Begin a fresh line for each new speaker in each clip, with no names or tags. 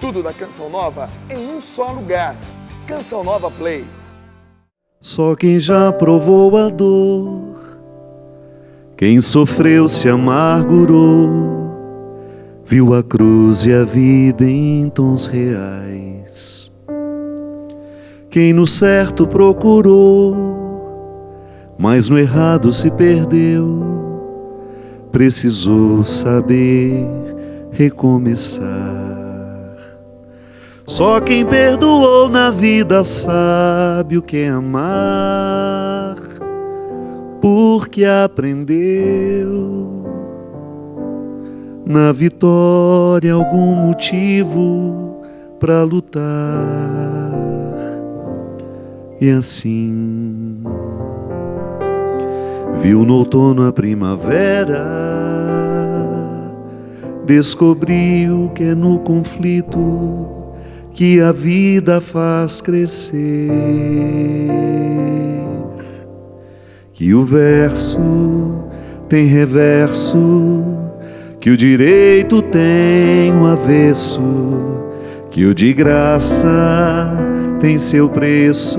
Tudo da Canção Nova em um só lugar. Canção Nova Play.
Só quem já provou a dor, quem sofreu se amargurou, viu a cruz e a vida em tons reais. Quem no certo procurou, mas no errado se perdeu, precisou saber recomeçar. Só quem perdoou na vida sabe o que é amar, porque aprendeu na vitória algum motivo para lutar. E assim viu no outono a primavera, descobriu que é no conflito que a vida faz crescer, que o verso tem reverso, que o direito tem o avesso, que o de graça tem seu preço,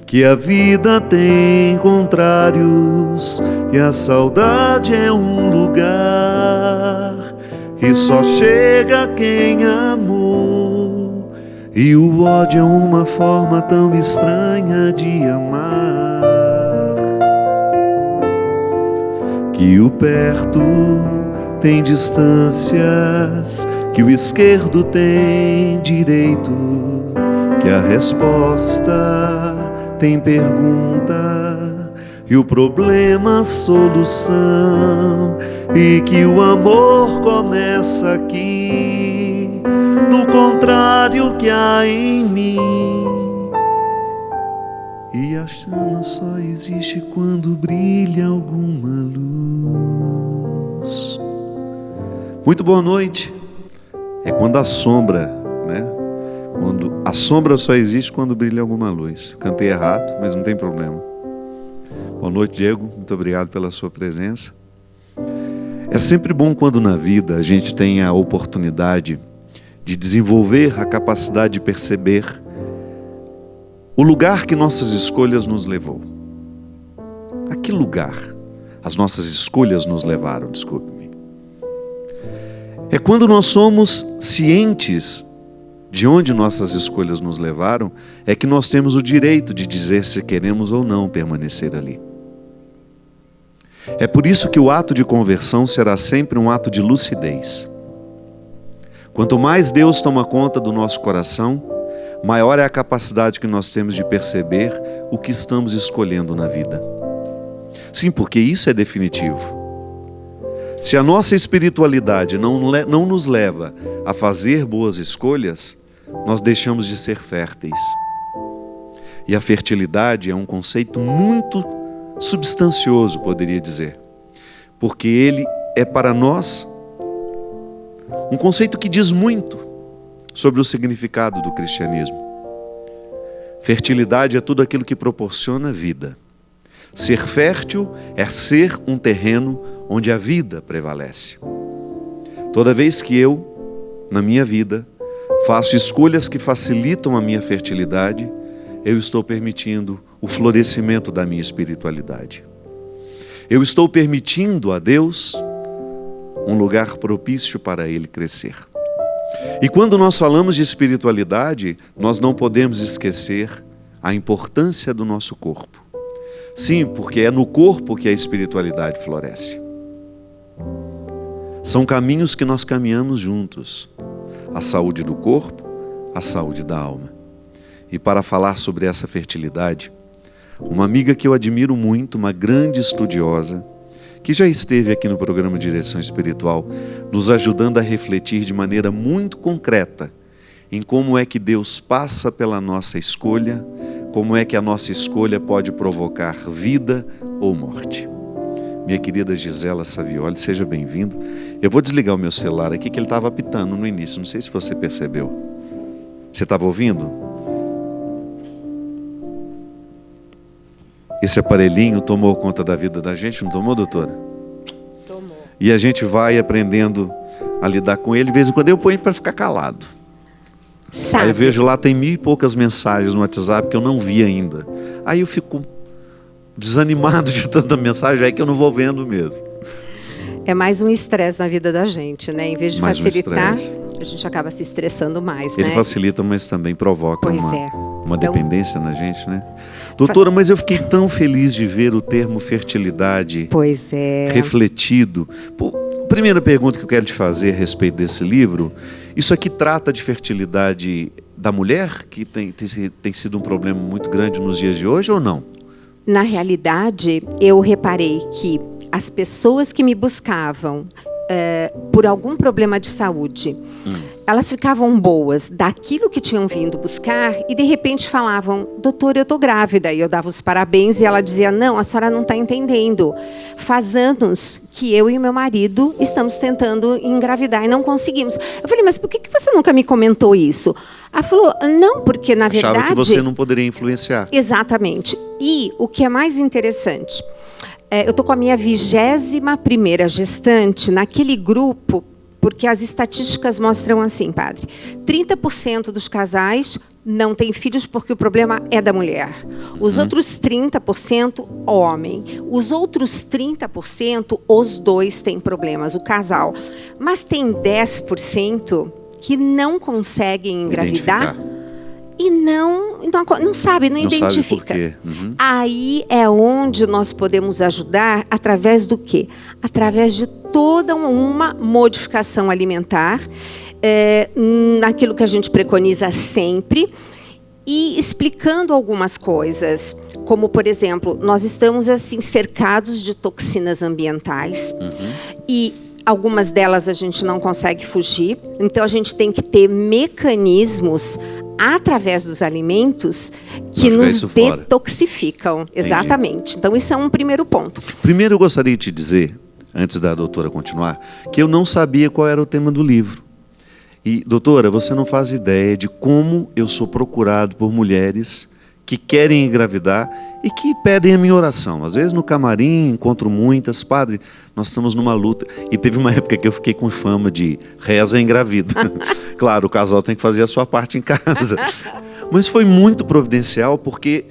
que a vida tem contrários e a saudade é um lugar e só chega quem amou, e o ódio é uma forma tão estranha de amar, que o perto tem distâncias, que o esquerdo tem direito, que a resposta tem pergunta e o problema solução, e que o amor começa aqui, no contrário que há em mim, e a chama só existe quando brilha alguma luz. Muito boa noite. É quando a sombra, né? Quando a sombra só existe quando brilha alguma luz. Cantei errado, mas não tem problema. Boa noite, Diego. Muito obrigado pela sua presença. É sempre bom quando na vida a gente tem a oportunidade de desenvolver a capacidade de perceber o lugar que nossas escolhas nos levou. A que lugar as nossas escolhas nos levaram, desculpe-me. É quando nós somos cientes de onde nossas escolhas nos levaram, é que nós temos o direito de dizer se queremos ou não permanecer ali. É por isso que o ato de conversão será sempre um ato de lucidez. Quanto mais Deus toma conta do nosso coração, maior é a capacidade que nós temos de perceber o que estamos escolhendo na vida. Sim, porque isso é definitivo. Se a nossa espiritualidade não nos leva a fazer boas escolhas, nós deixamos de ser férteis. E a fertilidade é um conceito muito substancioso, poderia dizer, porque ele é para nós um conceito que diz muito sobre o significado do cristianismo. Fertilidade é tudo aquilo que proporciona vida. Ser fértil é ser um terreno onde a vida prevalece. Toda vez que eu, na minha vida, faço escolhas que facilitam a minha fertilidade, eu estou permitindo o florescimento da minha espiritualidade. Eu estou permitindo a Deus um lugar propício para Ele crescer. E quando nós falamos de espiritualidade, nós não podemos esquecer a importância do nosso corpo. Sim, porque é no corpo que a espiritualidade floresce. São caminhos que nós caminhamos juntos. A saúde do corpo, a saúde da alma. E para falar sobre essa fertilidade, uma amiga que eu admiro muito, uma grande estudiosa, que já esteve aqui no programa Direção Espiritual, nos ajudando a refletir de maneira muito concreta em como é que Deus passa pela nossa escolha, como é que a nossa escolha pode provocar vida ou morte. Minha querida Gisela Savioli, seja bem-vindo. Eu vou desligar o meu celular aqui, que ele estava apitando no início, não sei se você percebeu. Você estava ouvindo? Esse aparelhinho tomou conta da vida da gente, não tomou, doutora?
Tomou.
E a gente vai aprendendo a lidar com ele. De vez em quando eu ponho para ficar calado.
Sabe?
Aí eu vejo lá, tem 1000 e poucas mensagens no WhatsApp que eu não vi ainda. Aí eu fico desanimado de tanta mensagem, aí que eu não vou vendo mesmo.
É mais um estresse na vida da gente, né? Em vez de
Mais um
facilitar,
estresse.
a gente acaba se estressando mais,
Ele
né?
facilita, mas também provoca
Pois
uma
Então,
dependência na gente, né? Doutora, mas eu fiquei tão feliz de ver o termo fertilidade
Pois é.
refletido. Pô, a primeira pergunta que eu quero te fazer a respeito desse livro, isso aqui trata de fertilidade da mulher, que tem sido um problema muito grande nos dias de hoje, ou não?
Na realidade, eu reparei que as pessoas que me buscavam por algum problema de saúde, elas ficavam boas daquilo que tinham vindo buscar e de repente falavam, doutora, eu estou grávida. E eu dava os parabéns e ela dizia, não, a senhora não está entendendo. Faz anos que eu e o meu marido estamos tentando engravidar e não conseguimos. Eu falei, mas por que você nunca me comentou isso? Ela falou, não, porque na verdade...
Achava que você não poderia influenciar.
Exatamente. E o que é mais interessante, eu estou com a minha 21ª gestante naquele grupo, porque as estatísticas mostram assim, padre, 30% dos casais não têm filhos porque o problema é da mulher. Os outros 30%, homem. Os outros 30%, os dois têm problemas, o casal. Mas tem 10% que não conseguem engravidar e não sabe, não identifica.
Sabe por quê.
Aí é onde nós podemos ajudar através do quê? Através de toda uma modificação alimentar, naquilo que a gente preconiza sempre, e explicando algumas coisas, como, por exemplo, nós estamos assim cercados de toxinas ambientais e algumas delas a gente não consegue fugir, então a gente tem que ter mecanismos através dos alimentos que nos detoxificam. Exatamente. Então, isso é um primeiro ponto.
Primeiro, eu gostaria de te dizer, antes da doutora continuar, que eu não sabia qual era o tema do livro. E, doutora, você não faz ideia de como eu sou procurado por mulheres que querem engravidar e que pedem a minha oração. Às vezes no camarim encontro muitas, padre, nós estamos numa luta. E teve uma época que eu fiquei com fama de reza engravida. Claro, o casal tem que fazer a sua parte em casa. Mas foi muito providencial porque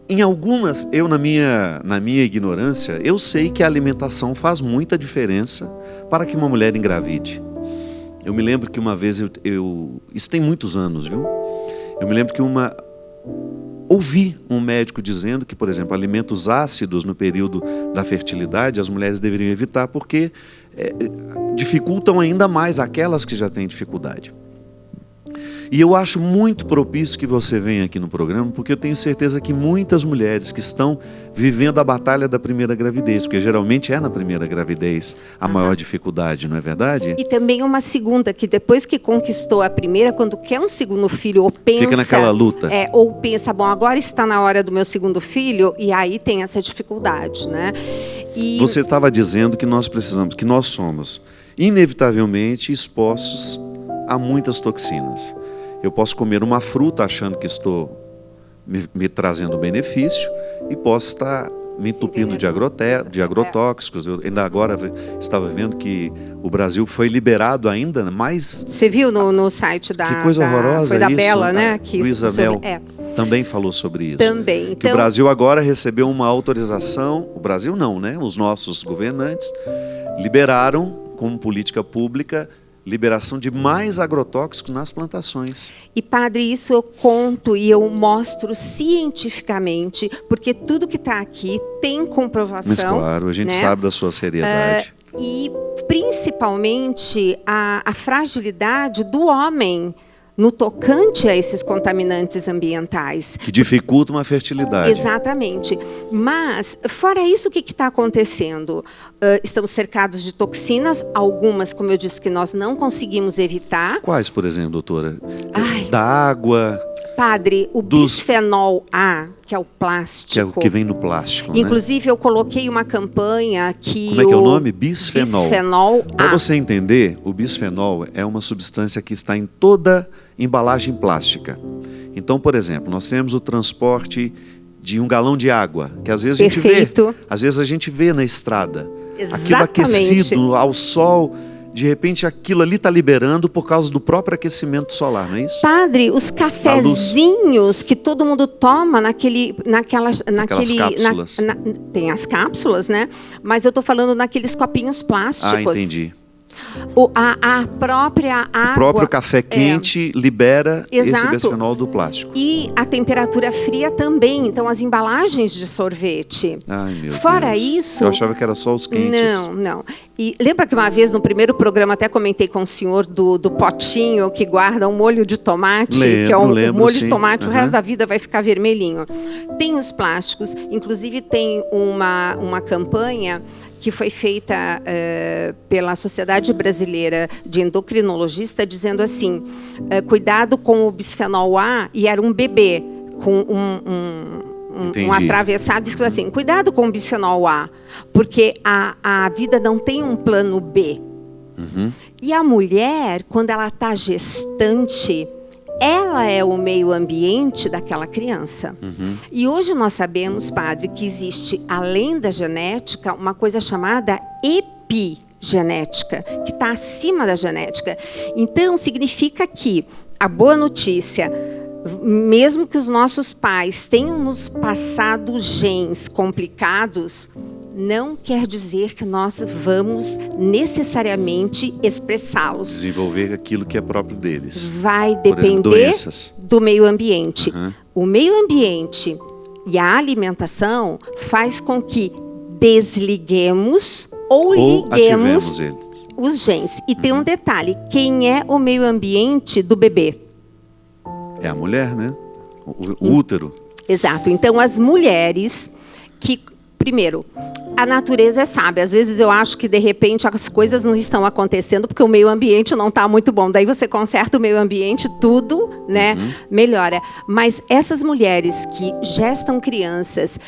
em algumas, eu na minha ignorância, eu sei que a alimentação faz muita diferença para que uma mulher engravide. Eu me lembro que uma vez, isso tem muitos anos, viu? Eu me lembro que ouvi um médico dizendo que, por exemplo, alimentos ácidos no período da fertilidade, as mulheres deveriam evitar porque dificultam ainda mais aquelas que já têm dificuldade. E eu acho muito propício que você venha aqui no programa, porque eu tenho certeza que muitas mulheres que estão vivendo a batalha da primeira gravidez, porque geralmente é na primeira gravidez a maior dificuldade, não é verdade?
E também uma segunda, que depois que conquistou a primeira, quando quer um segundo filho, ou pensa...
Fica naquela luta.
Ou pensa, bom, agora está na hora do meu segundo filho, e aí tem essa dificuldade, né? E... Você
estava dizendo que nós precisamos, que nós somos inevitavelmente expostos a muitas toxinas. Eu posso comer uma fruta achando que estou me trazendo benefício e posso estar me entupindo de agrotóxicos. Eu ainda agora estava vendo que o Brasil foi liberado ainda mais...
Você viu no site da...
Que coisa horrorosa.
Foi da
isso,
Bela, né?
Luísa Mel também falou sobre isso.
Também.
Que o Brasil agora recebeu uma autorização, o Brasil não, né? Os nossos governantes liberaram como política pública liberação de mais agrotóxicos nas plantações.
E, padre, isso eu conto e eu mostro cientificamente, porque tudo que está aqui tem comprovação.
Mas claro, a gente sabe da sua seriedade.
E, principalmente, a fragilidade do homem no tocante a esses contaminantes ambientais.
Que dificultam a fertilidade.
Exatamente. Mas, fora isso, o que está acontecendo? Estamos cercados de toxinas, algumas, como eu disse, que nós não conseguimos evitar.
Quais, por exemplo, doutora? Da água...
Padre, o bisfenol A, que é o plástico.
Que é o que vem no plástico,
inclusive, né? Eu coloquei uma campanha que...
Como é que é o nome? Bisfenol.
Bisfenol A.
Para você entender, o bisfenol é uma substância que está em toda embalagem plástica. Então, por exemplo, nós temos o transporte de 1 galão de água, que às vezes a gente vê na estrada.
Exatamente.
Aquilo aquecido ao sol, de repente aquilo ali está liberando por causa do próprio aquecimento solar, não é isso?
Padre, os cafezinhos que todo mundo toma naquelas
cápsulas.
Tem as cápsulas, né? Mas eu estou falando naqueles copinhos plásticos.
Ah, entendi.
A própria água...
O próprio café quente libera esse
Exato.
bisfenol do plástico.
E a temperatura fria também. Então, as embalagens de sorvete.
Ai, meu
Fora
Deus.
isso...
Eu achava que era só os quentes.
Não. E lembra que uma vez, no primeiro programa, até comentei com o senhor do potinho que guarda um molho de tomate? Que é um molho
sim.
de tomate, o resto da vida vai ficar vermelhinho. Tem os plásticos. Inclusive, tem uma campanha que foi feita pela Sociedade Brasileira de Endocrinologista, dizendo assim, cuidado com o bisfenol A, e era um bebê com um atravessado, escrito assim, cuidado com o bisfenol A, porque a vida não tem um plano B.
Uhum.
E a mulher, quando ela está gestante, ela é o meio ambiente daquela criança.
Uhum.
E hoje nós sabemos, padre, que existe, além da genética, uma coisa chamada epigenética, que está acima da genética. Então, significa que a boa notícia, mesmo que os nossos pais tenham nos passado genes complicados, não quer dizer que nós vamos necessariamente expressá-los.
Desenvolver aquilo que é próprio deles.
Vai
Por exemplo,
depender
doenças.
do meio ambiente.
Uhum.
O meio ambiente e a alimentação faz com que desliguemos ou liguemos
ativemos eles.
os genes. E tem um detalhe, quem é o meio ambiente do bebê?
É a mulher, né? O útero.
Exato. Então, as mulheres que... Primeiro, a natureza é sábia. Às vezes eu acho que, de repente, as coisas não estão acontecendo porque o meio ambiente não está muito bom. Daí você conserta o meio ambiente, tudo, né, melhora. Mas essas mulheres que gestam crianças,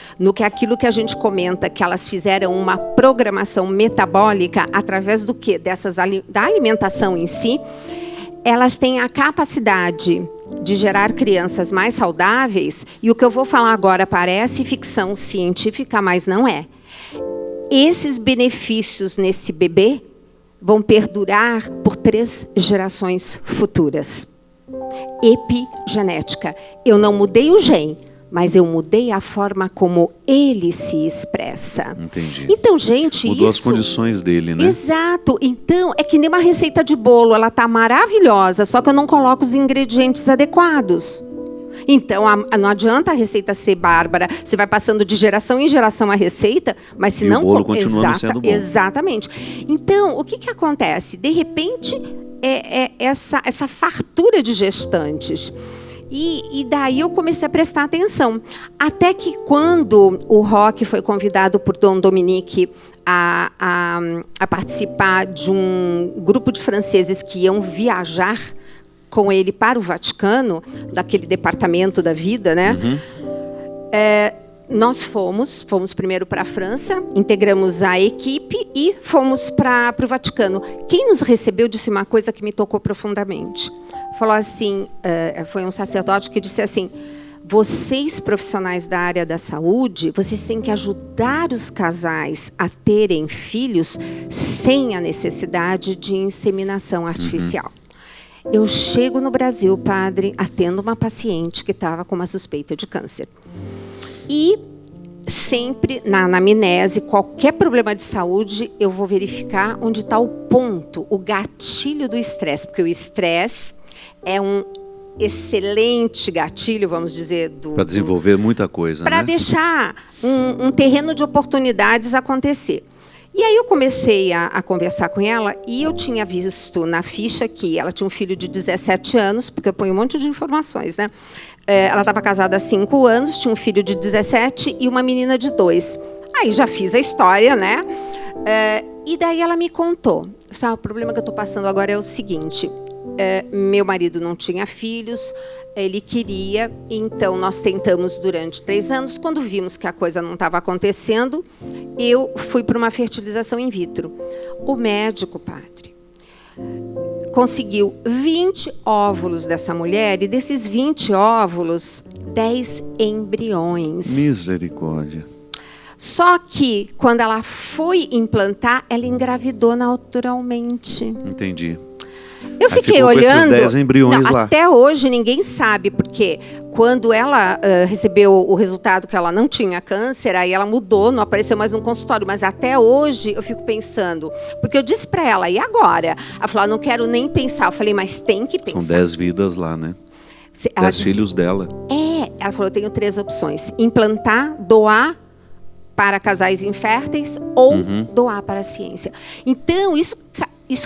aquilo que a gente comenta, que elas fizeram uma programação metabólica através do quê? Da alimentação em si, elas têm a capacidade de gerar crianças mais saudáveis, e o que eu vou falar agora parece ficção científica, mas não é. Esses benefícios nesse bebê vão perdurar por 3 gerações futuras. Epigenética. Eu não mudei o gene, mas eu mudei a forma como ele se expressa.
Entendi.
Então, gente,
mudou as condições dele, né?
Exato. Então, é que nem uma receita de bolo. Ela está maravilhosa, só que eu não coloco os ingredientes adequados. Então, não adianta a receita ser bárbara. Você vai passando de geração em geração a receita, mas se não...
o bolo continua não sendo bom.
Exatamente. Então, o que acontece? De repente, essa fartura de gestantes... E daí eu comecei a prestar atenção. Até que quando o Roque foi convidado por Dom Dominique a participar de um grupo de franceses que iam viajar com ele para o Vaticano, daquele departamento da vida, né? Nós fomos primeiro para a França, integramos a equipe e fomos para o Vaticano. Quem nos recebeu disse uma coisa que me tocou profundamente. Falou assim, foi um sacerdote que disse assim, vocês profissionais da área da saúde, vocês têm que ajudar os casais a terem filhos sem a necessidade de inseminação artificial. Eu chego no Brasil, padre, atendo uma paciente que estava com uma suspeita de câncer. E sempre, na anamnese, qualquer problema de saúde, eu vou verificar onde está o ponto, o gatilho do estresse. Porque o estresse é um excelente gatilho, vamos dizer...
Para desenvolver muita coisa,
para deixar um terreno de oportunidades acontecer. E aí eu comecei a conversar com ela e eu tinha visto na ficha que ela tinha um filho de 17 anos, porque eu ponho um monte de informações, né? Ela estava casada há 5 anos, tinha um filho de 17 e uma menina de 2. Aí já fiz a história, né? E daí ela me contou. O problema que eu estou passando agora é o seguinte... meu marido não tinha filhos, ele queria, então nós tentamos durante 3 anos. Quando vimos que a coisa não estava acontecendo, eu fui para uma fertilização in vitro. O médico, padre, conseguiu 20 óvulos dessa mulher, e desses 20 óvulos, 10 embriões.
Misericórdia.
Só que, quando ela foi implantar, ela engravidou naturalmente.
Entendi.
Eu
Aí
fiquei
ficou com esses
olhando.
10 embriões lá.
Até hoje ninguém sabe, porque quando ela recebeu o resultado que ela não tinha câncer, aí ela mudou, não apareceu mais no consultório. Mas até hoje eu fico pensando, porque eu disse para ela, e agora? Ela falou, não quero nem pensar. Eu falei, mas tem que pensar.
São 10 vidas lá, né? 10 filhos dela.
Ela falou, eu tenho 3 opções: implantar, doar para casais inférteis ou doar para a ciência. Então, isso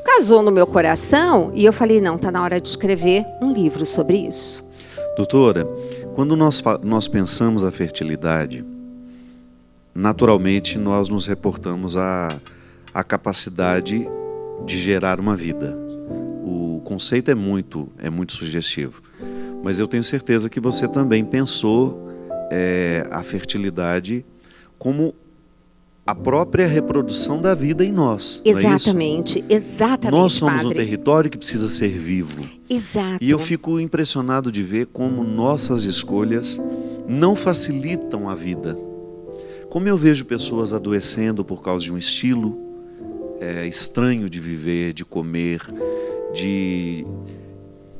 casou no meu coração e eu falei, não, está na hora de escrever um livro sobre isso.
Doutora, quando nós pensamos a fertilidade, naturalmente nós nos reportamos à capacidade de gerar uma vida. O conceito é muito sugestivo, mas eu tenho certeza que você também pensou a fertilidade como a própria reprodução da vida em nós.
Exatamente,
não é isso?
Exatamente,
Nós somos
padre.
um território que precisa ser vivo.
Exato.
E eu fico impressionado de ver como nossas escolhas não facilitam a vida. Como eu vejo pessoas adoecendo por causa de um estilo estranho de viver, de comer, de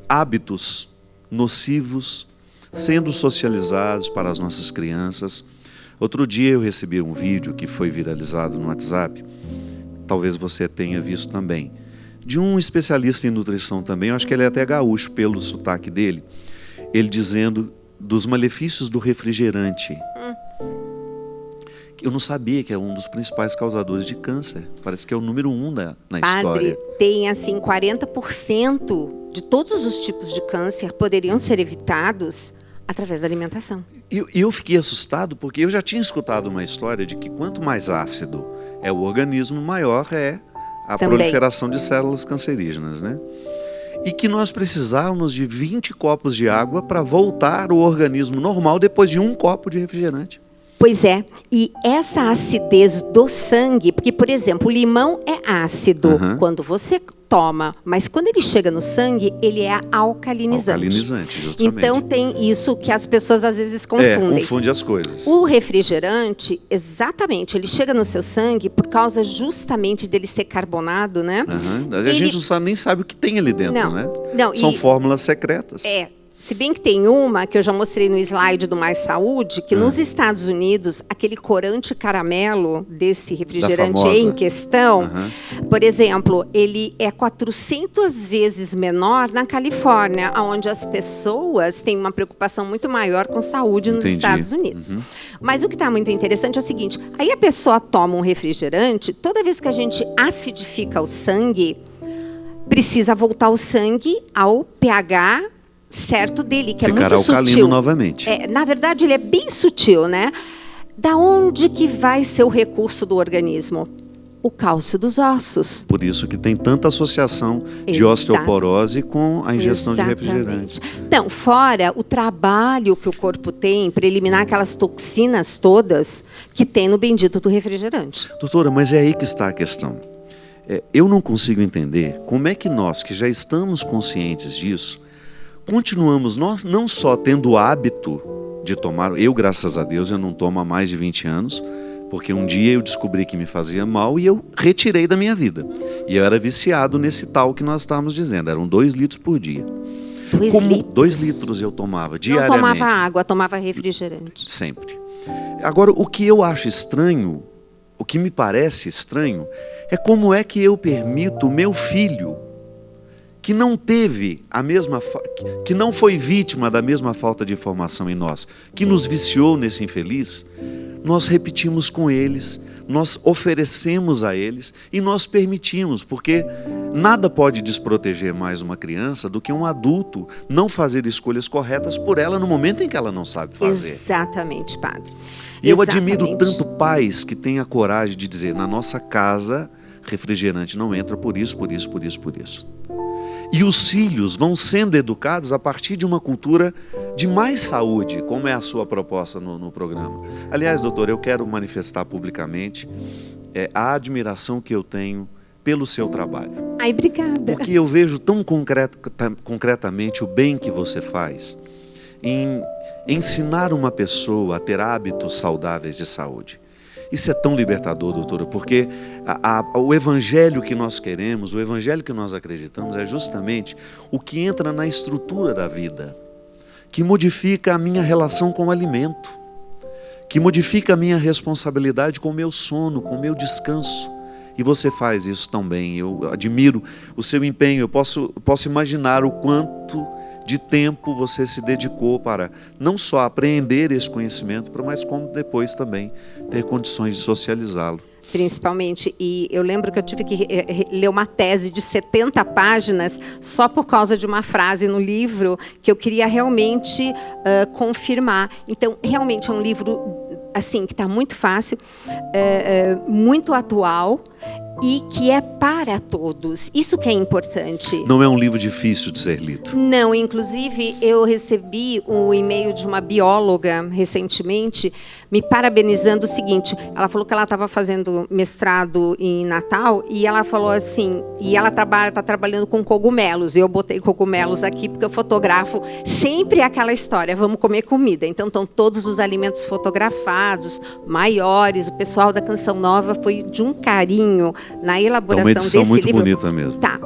hábitos nocivos sendo socializados para as nossas crianças. Outro dia eu recebi um vídeo que foi viralizado no WhatsApp, talvez você tenha visto também, de um especialista em nutrição também, eu acho que ele é até gaúcho pelo sotaque dele, ele dizendo dos malefícios do refrigerante. Eu não sabia que é um dos principais causadores de câncer, parece que é o número 1 na história.
Tem assim 40% de todos os tipos de câncer poderiam ser evitados através da alimentação.
E eu fiquei assustado porque eu já tinha escutado uma história de que quanto mais ácido é o organismo, maior é a proliferação de células cancerígenas, né? E que nós precisávamos de 20 copos de água para voltar o organismo normal depois de 1 copo de refrigerante.
Pois é, e essa acidez do sangue, porque, por exemplo, o limão é ácido quando você toma, mas quando ele chega no sangue, ele é alcalinizante.
Alcalinizante, justamente.
Então tem isso que as pessoas às vezes confundem.
Confunde as coisas.
O refrigerante, exatamente, ele chega no seu sangue por causa justamente dele ser carbonado, né?
A gente nem sabe o que tem ali dentro, né? São fórmulas secretas.
Se bem que tem uma que eu já mostrei no slide do Mais Saúde, que nos Estados Unidos, aquele corante caramelo desse refrigerante em questão, por exemplo, ele é 400 vezes menor na Califórnia, onde as pessoas têm uma preocupação muito maior com saúde nos Estados Unidos. Mas o que está muito interessante é o seguinte, aí a pessoa toma um refrigerante, toda vez que a gente acidifica o sangue, precisa voltar o sangue ao pH certo dele, que
ficar
é muito
alcalino
sutil.
Novamente.
Na verdade, ele é bem sutil, né? Da onde que vai ser o recurso do organismo? O cálcio dos ossos.
Por isso que tem tanta associação de osteoporose com a ingestão de refrigerante.
Então, fora o trabalho que o corpo tem para eliminar aquelas toxinas todas que tem no bendito do refrigerante.
Doutora, mas é aí que está a questão. Eu não consigo entender como é que nós, que já estamos conscientes disso, continuamos nós não só tendo o hábito de tomar, eu graças a Deus eu não tomo há mais de 20 anos, porque um dia eu descobri que me fazia mal e eu retirei da minha vida. E eu era viciado nesse tal que nós estávamos dizendo, eram 2 litros por dia. 2 litros eu tomava diariamente.
Não tomava água, tomava refrigerante.
Sempre. Agora, o que eu acho estranho, o que me parece estranho, é como é que eu permito o meu filho, que não teve que não foi vítima da mesma falta de informação em nós, que nos viciou nesse infeliz, nós repetimos com eles, nós oferecemos a eles e nós permitimos, porque nada pode desproteger mais uma criança do que um adulto não fazer escolhas corretas por ela no momento em que ela não sabe fazer.
Exatamente, padre.
E eu admiro tanto pais que têm a coragem de dizer, na nossa casa, refrigerante não entra por isso, por isso, por isso, por isso. E os filhos vão sendo educados a partir de uma cultura de mais saúde, como é a sua proposta no programa. Aliás, doutor, eu quero manifestar publicamente a admiração que eu tenho pelo seu trabalho.
Ai, obrigada.
Porque eu vejo tão concretamente o bem que você faz em ensinar uma pessoa a ter hábitos saudáveis de saúde. Isso é tão libertador, doutora, porque o evangelho que nós queremos, o evangelho que nós acreditamos é justamente o que entra na estrutura da vida, que modifica a minha relação com o alimento, que modifica a minha responsabilidade com o meu sono, com o meu descanso. E você faz isso tão bem. Eu admiro o seu empenho. Eu posso imaginar o quanto de tempo você se dedicou para não só apreender esse conhecimento, mas como depois também ter condições de socializá-lo.
Principalmente, e eu lembro que eu tive que ler uma tese de 70 páginas só por causa de uma frase no livro que eu queria realmente confirmar. Então, realmente é um livro assim que está muito fácil, muito atual e que é para todos. Isso que é importante.
Não é um livro difícil de ser lido.
Não, inclusive eu recebi um e-mail de uma bióloga recentemente me parabenizando o seguinte, ela falou que ela estava fazendo mestrado em Natal e ela falou assim, e ela está trabalhando com cogumelos, e eu botei cogumelos aqui porque eu fotografo sempre aquela história, vamos comer comida, então estão todos os alimentos fotografados, maiores, o pessoal da Canção Nova foi de um carinho na elaboração desse livro. É uma edição muito
bonita mesmo.
Tá.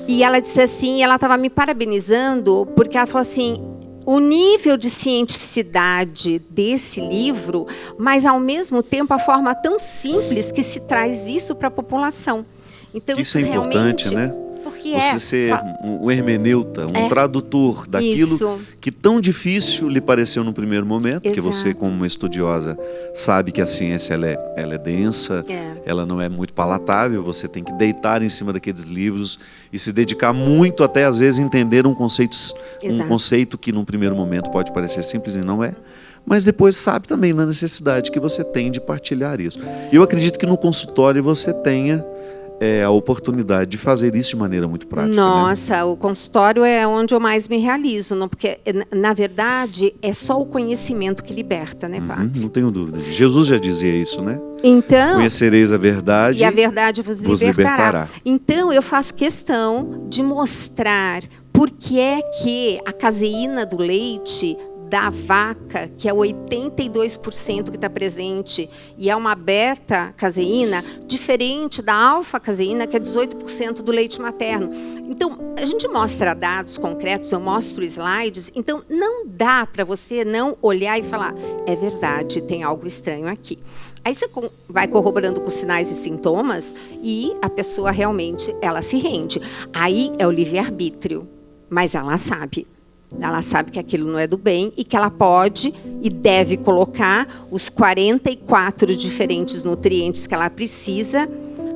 E ela disse assim, ela estava me parabenizando, porque ela falou assim, o nível de cientificidade desse livro, mas ao mesmo tempo a forma tão simples que se traz isso para a população. Então,
isso é importante, né? Você ser um hermeneuta, um tradutor daquilo que tão difícil lhe pareceu no primeiro momento, porque você, como uma estudiosa, sabe que a ciência ela é densa, ela não é muito palatável, você tem que deitar em cima daqueles livros e se dedicar muito até, às vezes, entender um conceito que, num primeiro momento, pode parecer simples e não é. Mas depois sabe também na necessidade que você tem de partilhar isso. E eu acredito que no consultório você tenha a oportunidade de fazer isso de maneira muito prática.
Nossa,
né?
O consultório é onde eu mais me realizo, não? Porque, na verdade, é só o conhecimento que liberta, né, padre?
Não tenho dúvida. Jesus já dizia isso, né?
Então,
conhecereis a verdade
e a verdade vos libertará. Então, eu faço questão de mostrar por que é que a caseína do leite da vaca, que é 82% que está presente, e é uma beta-caseína, diferente da alfa-caseína, que é 18% do leite materno. Então, a gente mostra dados concretos, eu mostro slides, então não dá para você não olhar e falar, é verdade, tem algo estranho aqui. Aí você vai corroborando com os sinais e sintomas, e a pessoa realmente, ela se rende. Aí é o livre-arbítrio, mas ela sabe. Ela sabe que aquilo não é do bem e que ela pode e deve colocar os 44 diferentes nutrientes que ela precisa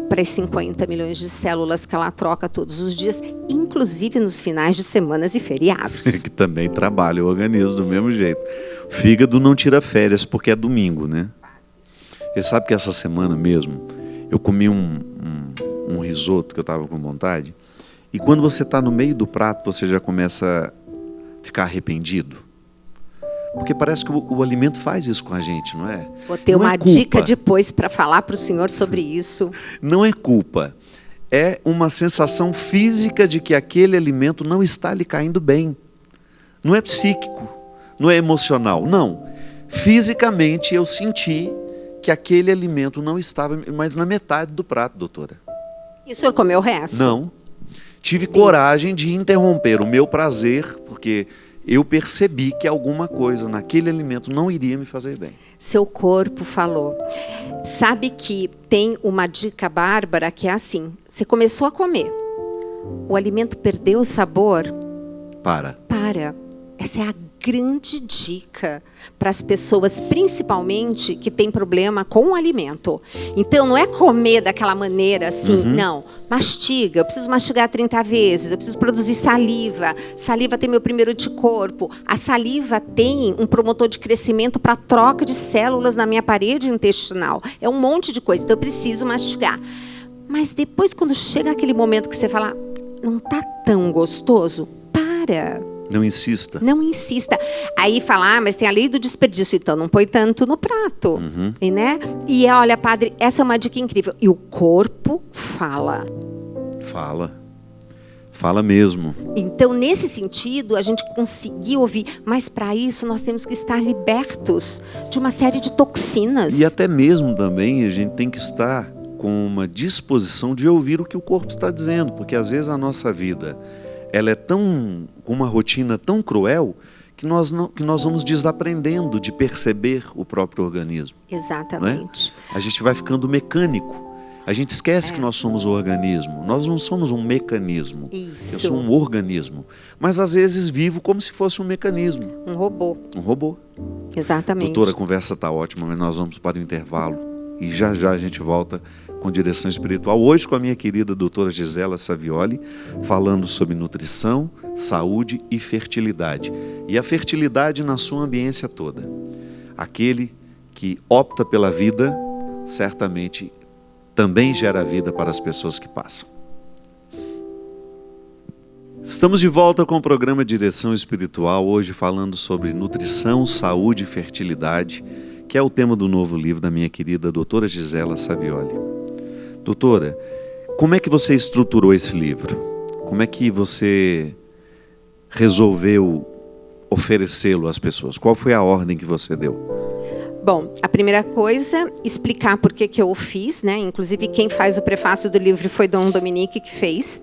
para as 50 milhões de células que ela troca todos os dias, inclusive nos finais de semanas e feriados.
Que também trabalha o organismo do mesmo jeito. O fígado não tira férias porque é domingo, né? Você sabe que essa semana mesmo eu comi um risoto que eu estava com vontade e quando você está no meio do prato você já começa a ficar arrependido? Porque parece que o alimento faz isso com a gente, não é?
Vou ter uma dica depois para falar para o senhor sobre isso.
Não é culpa. É uma sensação física de que aquele alimento não está lhe caindo bem. Não é psíquico, não é emocional, não. Fisicamente eu senti que aquele alimento não estava mais na metade do prato, doutora.
E o senhor comeu o resto?
Não. Tive coragem de interromper o meu prazer, porque eu percebi que alguma coisa naquele alimento não iria me fazer bem.
Seu corpo falou. Sabe que tem uma dica bárbara que é assim, você começou a comer, o alimento perdeu o sabor? Para. Essa é a grande dica para as pessoas, principalmente que têm problema com o alimento. Então, não é comer daquela maneira assim, não. Mastiga, eu preciso mastigar 30 vezes, eu preciso produzir saliva. Saliva tem meu primeiro anticorpo. A saliva tem um promotor de crescimento para troca de células na minha parede intestinal. É um monte de coisa, então eu preciso mastigar. Mas depois, quando chega aquele momento que você fala, não está tão gostoso, para.
Não insista.
Não insista. Aí fala, mas tem a lei do desperdício, então não põe tanto no prato. E, né? E olha, padre, essa é uma dica incrível. E o corpo fala.
Fala mesmo.
Então, nesse sentido, a gente conseguiu ouvir, mas para isso nós temos que estar libertos de uma série de toxinas.
E até mesmo também a gente tem que estar com uma disposição de ouvir o que o corpo está dizendo, porque às vezes a nossa vida ela é com uma rotina tão cruel que nós vamos desaprendendo de perceber o próprio organismo.
Exatamente.
A gente vai ficando mecânico. A gente esquece que nós somos o organismo. Nós não somos um mecanismo.
Isso.
Eu sou um organismo. Mas às vezes vivo como se fosse um mecanismo.
Um robô.
Um robô.
Exatamente.
Doutora, a conversa está ótima, mas nós vamos para o intervalo. E já a gente volta com direção espiritual. Hoje com a minha querida doutora Gisela Savioli, falando sobre nutrição, saúde e fertilidade. E a fertilidade na sua ambiência toda. Aquele que opta pela vida, certamente também gera vida para as pessoas que passam. Estamos de volta com o programa Direção Espiritual, hoje falando sobre nutrição, saúde e fertilidade, que é o tema do novo livro da minha querida doutora Gisela Savioli. Doutora, como é que você estruturou esse livro? Como é que você resolveu oferecê-lo às pessoas? Qual foi a ordem que você deu?
Bom, a primeira coisa, explicar por que eu o fiz, né? Inclusive, quem faz o prefácio do livro foi Dom Dominique que fez.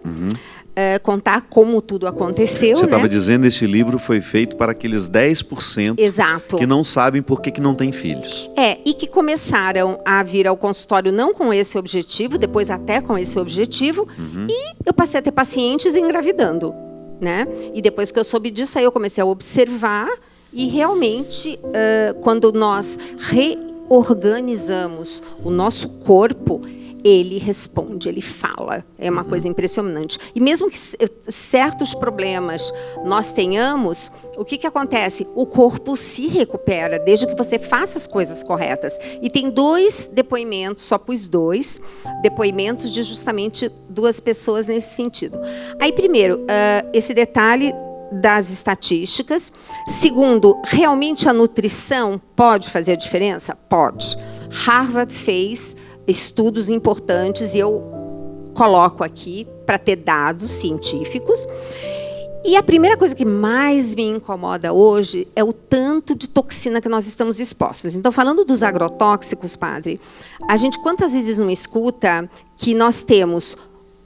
Contar como tudo aconteceu.
Você estava
né?
dizendo que esse livro foi feito para aqueles 10%
Exato.
que não sabem por que não têm filhos.
E que começaram a vir ao consultório não com esse objetivo, depois até com esse objetivo, e eu passei a ter pacientes engravidando, né? E depois que eu soube disso, aí eu comecei a observar. E realmente, quando nós reorganizamos o nosso corpo, ele responde, ele fala. É uma coisa impressionante. E mesmo que certos problemas nós tenhamos, o que acontece? O corpo se recupera, desde que você faça as coisas corretas. E tem 2 depoimentos, só pus 2 depoimentos de justamente 2 pessoas nesse sentido. Aí, primeiro, esse detalhe das estatísticas. Segundo, realmente a nutrição pode fazer a diferença? Pode. Harvard fez estudos importantes e eu coloco aqui para ter dados científicos. E a primeira coisa que mais me incomoda hoje é o tanto de toxina que nós estamos expostos. Então, falando dos agrotóxicos, padre, a gente quantas vezes não escuta que nós temos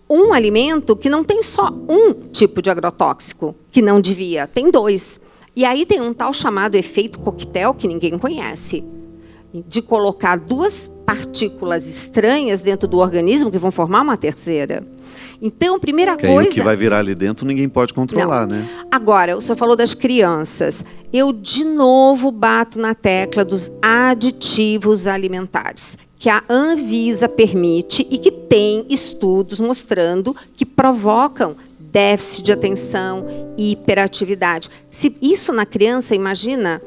um alimento que não tem só um tipo de agrotóxico, que não devia, tem 2. E aí tem um tal chamado efeito coquetel que ninguém conhece, de colocar 2 partículas estranhas dentro do organismo que vão formar uma terceira. Então, primeira coisa...
Aí o que vai virar ali dentro ninguém pode controlar, né?
Agora, o senhor falou das crianças. Eu, de novo, bato na tecla dos aditivos alimentares, que a Anvisa permite e que tem estudos mostrando que provocam déficit de atenção e hiperatividade. Se isso na criança, imagina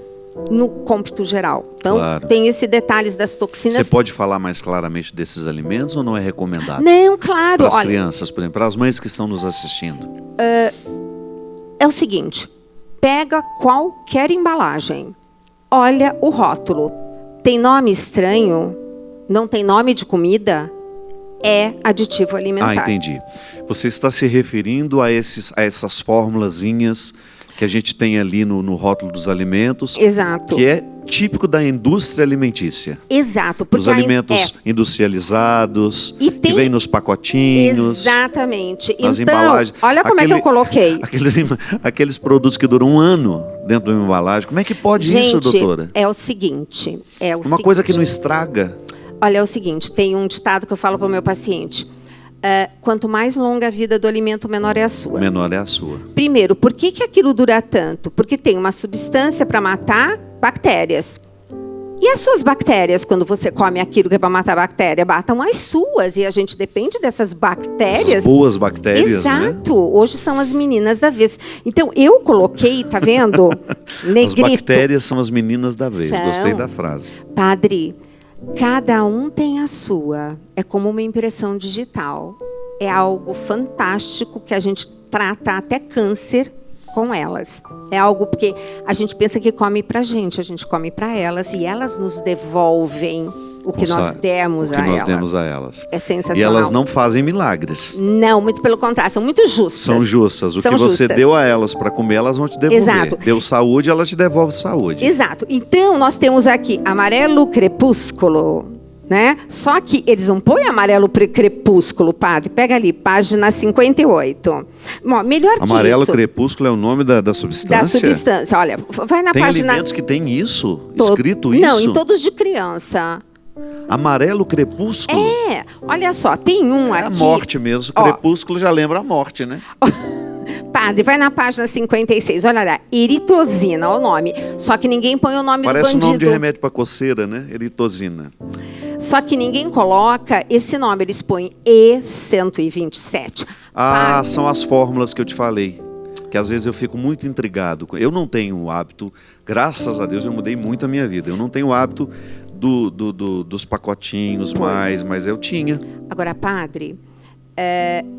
no cômputo geral. Então,
claro.
Tem esses detalhes das toxinas.
Você pode falar mais claramente desses alimentos ou não é recomendado?
Não, claro.
Para as crianças, por exemplo, para as mães que estão nos assistindo.
É o seguinte, pega qualquer embalagem, olha o rótulo. Tem nome estranho? Não tem nome de comida? É aditivo alimentar.
Ah, entendi. Você está se referindo a essas formulazinhas que a gente tem ali no rótulo dos alimentos.
Exato.
Que é típico da indústria alimentícia.
Exato. Porque
os alimentos industrializados,
que vem nos
pacotinhos.
Exatamente.
Nas
então,
embalagens.
Olha como é que eu coloquei.
Aqueles produtos que duram 1 ano dentro de uma embalagem. Como é que pode isso, doutora?
É o seguinte.
Uma coisa que não estraga.
Olha, é o seguinte, tem um ditado que eu falo para o meu paciente. Quanto mais longa a vida do alimento, menor é a sua.
Menor é a sua.
Primeiro, por que aquilo dura tanto? Porque tem uma substância para matar bactérias. E as suas bactérias, quando você come aquilo que é para matar bactéria, matam as suas. E a gente depende dessas bactérias.
As boas bactérias,
exato.
Né?
Hoje são as meninas da vez. Então, eu coloquei, tá vendo? Negrito.
As bactérias são as meninas da vez.
São.
Gostei da frase.
Padre, cada um tem a sua. É como uma impressão digital. É algo fantástico que a gente trata até câncer com elas. É algo porque a gente pensa que come pra gente, a gente come pra elas e elas nos devolvem o que nós demos
a elas.
É sensacional.
E elas não fazem milagres.
Não, muito pelo contrário, são muito justas.
São justas. O
São
que você
justas.
deu a elas para comer, elas vão te devolver.
Exato.
Deu saúde, ela te devolve saúde.
Exato. Então, nós temos aqui amarelo crepúsculo, né? Só que eles não põem amarelo crepúsculo, padre. Pega ali, página 58. Bom, melhor que isso.
Amarelo crepúsculo é o nome da substância?
Da substância. Olha, vai na
tem
página...
alimentos que tem isso? Escrito isso?
Não, em todos de criança.
Amarelo crepúsculo?
É, olha só, tem um aqui...
É a morte mesmo. Crepúsculo já lembra a morte, né?
Padre, vai na página 56, olha lá, eritrosina, olha o nome. Só que ninguém põe o nome
Parece
do bandido.
o nome de remédio para coceira, né? Eritosina.
Só que ninguém coloca esse nome, eles põem E127.
Ah, são as fórmulas que eu te falei. Que às vezes eu fico muito intrigado. Eu não tenho o hábito, graças a Deus eu mudei muito a minha vida. Eu não tenho o hábito dos pacotinhos mais, mas eu tinha.
Agora, padre,